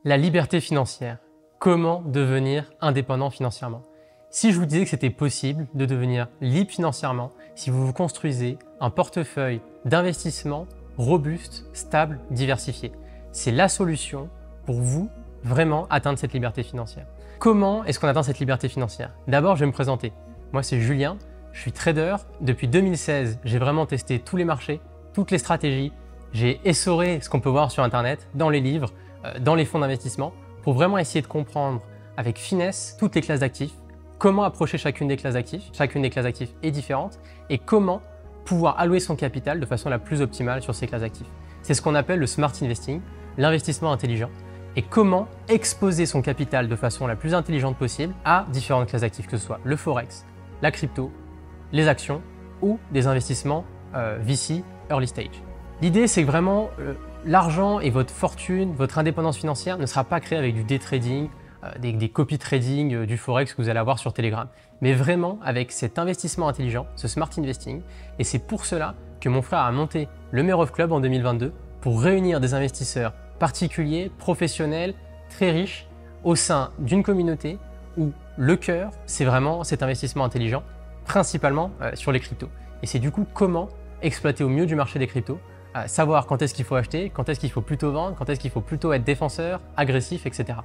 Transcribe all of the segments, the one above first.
La liberté financière. Comment devenir indépendant financièrement? Si je vous disais que c'était possible de devenir libre financièrement si vous vous construisez un portefeuille d'investissement robuste, stable, diversifié, c'est la solution pour vous vraiment atteindre cette liberté financière. Comment est-ce qu'on atteint cette liberté financière? D'abord, je vais me présenter. Moi, c'est Julien, je suis trader. Depuis 2016, j'ai vraiment testé tous les marchés, toutes les stratégies. J'ai essoré ce qu'on peut voir sur Internet, dans les livres, dans les fonds d'investissement, pour vraiment essayer de comprendre avec finesse toutes les classes d'actifs, comment approcher chacune des classes d'actifs. Chacune des classes d'actifs est différente et comment pouvoir allouer son capital de façon la plus optimale sur ces classes d'actifs. C'est ce qu'on appelle le smart investing, l'investissement intelligent, et comment exposer son capital de façon la plus intelligente possible à différentes classes d'actifs, que ce soit le forex, la crypto, les actions ou des investissements VC, early stage. L'idée, c'est que vraiment l'argent et votre fortune, votre indépendance financière ne sera pas créée avec du day trading, des copy trading, du forex que vous allez avoir sur Telegram, mais vraiment avec cet investissement intelligent, ce smart investing. Et c'est pour cela que mon frère a monté le Merov Club en 2022 pour réunir des investisseurs particuliers, professionnels, très riches au sein d'une communauté où le cœur, c'est vraiment cet investissement intelligent, principalement sur les cryptos. Et c'est du coup comment exploiter au mieux du marché des cryptos, savoir quand est-ce qu'il faut acheter, quand est-ce qu'il faut plutôt vendre, quand est-ce qu'il faut plutôt être défenseur, agressif, etc.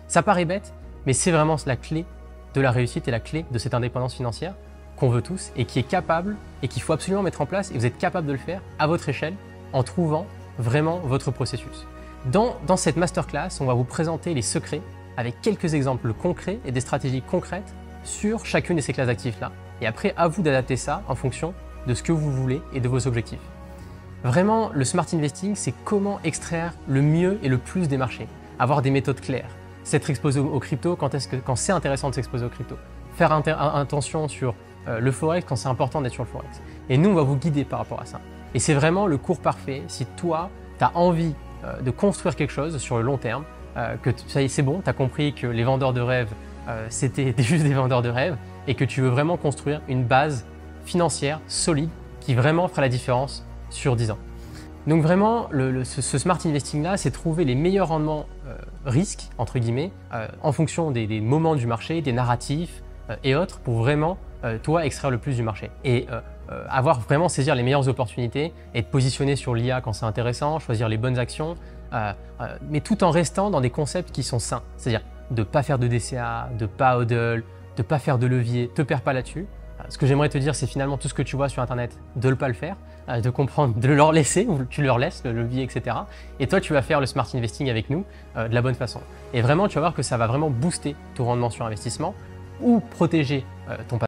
Ça paraît bête, mais c'est vraiment la clé de la réussite et la clé de cette indépendance financière qu'on veut tous et qui est capable et qu'il faut absolument mettre en place, et vous êtes capable de le faire à votre échelle en trouvant vraiment votre processus. Dans cette masterclass, on va vous présenter les secrets avec quelques exemples concrets et des stratégies concrètes sur chacune de ces classes d'actifs-là. Et après, à vous d'adapter ça en fonction de ce que vous voulez et de vos objectifs. Vraiment, le smart investing, c'est comment extraire le mieux et le plus des marchés, avoir des méthodes claires, s'être exposé aux cryptos quand c'est intéressant de s'exposer aux cryptos, faire attention sur le forex quand c'est important d'être sur le forex. Et nous, on va vous guider par rapport à ça. Et c'est vraiment le cours parfait si toi, tu as envie de construire quelque chose sur le long terme, que ça y est, c'est bon, tu as compris que les vendeurs de rêves, c'était juste des vendeurs de rêves, et que tu veux vraiment construire une base financière solide qui vraiment fera la différence sur 10 ans. Donc vraiment, ce smart investing là, c'est trouver les meilleurs rendements risques, entre guillemets, en fonction des moments du marché, des narratifs et autres, pour vraiment, toi, extraire le plus du marché. Et vraiment saisir les meilleures opportunités, être positionné sur l'IA quand c'est intéressant, choisir les bonnes actions, mais tout en restant dans des concepts qui sont sains. C'est-à-dire de ne pas faire de DCA, de ne pas hodl, de ne pas faire de levier, te perds pas là-dessus. Ce que j'aimerais te dire, c'est finalement tout ce que tu vois sur Internet, de ne pas le faire, de comprendre, de leur laisser, ou tu leur laisses le levier, etc. Et toi, tu vas faire le smart investing avec nous de la bonne façon. Et vraiment, tu vas voir que ça va vraiment booster ton rendement sur investissement ou protéger ton patrimoine.